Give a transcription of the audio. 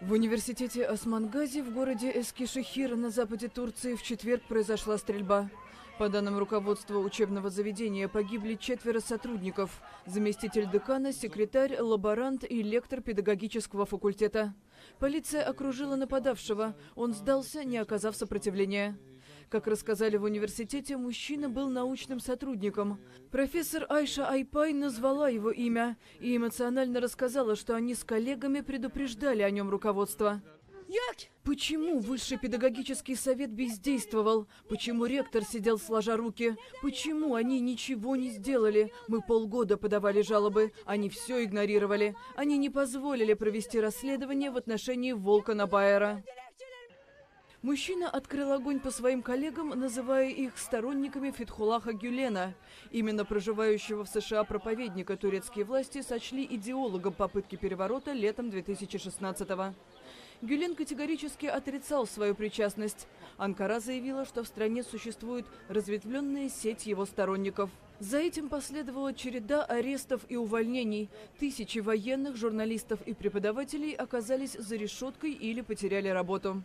В университете Осман-Гази в городе Эскишехир на западе Турции в четверг произошла стрельба. По данным руководства учебного заведения, погибли 4 сотрудников – заместитель декана, секретарь, лаборант и лектор педагогического факультета. Полиция окружила нападавшего. Он сдался, не оказав сопротивления. Как рассказали в университете, мужчина был научным сотрудником. Профессор Айша Айпай назвала его имя и эмоционально рассказала, что они с коллегами предупреждали о нем руководство. Почему Высший педагогический совет бездействовал? Почему ректор сидел сложа руки? Почему они ничего не сделали? Мы полгода подавали жалобы, они все игнорировали. Они не позволили провести расследование в отношении Волкана Байера. Мужчина открыл огонь по своим коллегам, называя их сторонниками Фетхуллаха Гюлена. Именно проживающего в США проповедника турецкие власти сочли идеологом попытки переворота летом 2016-го. Гюлен категорически отрицал свою причастность. Анкара заявила, что в стране существует разветвленная сеть его сторонников. За этим последовала череда арестов и увольнений. Тысячи военных, журналистов и преподавателей оказались за решеткой или потеряли работу.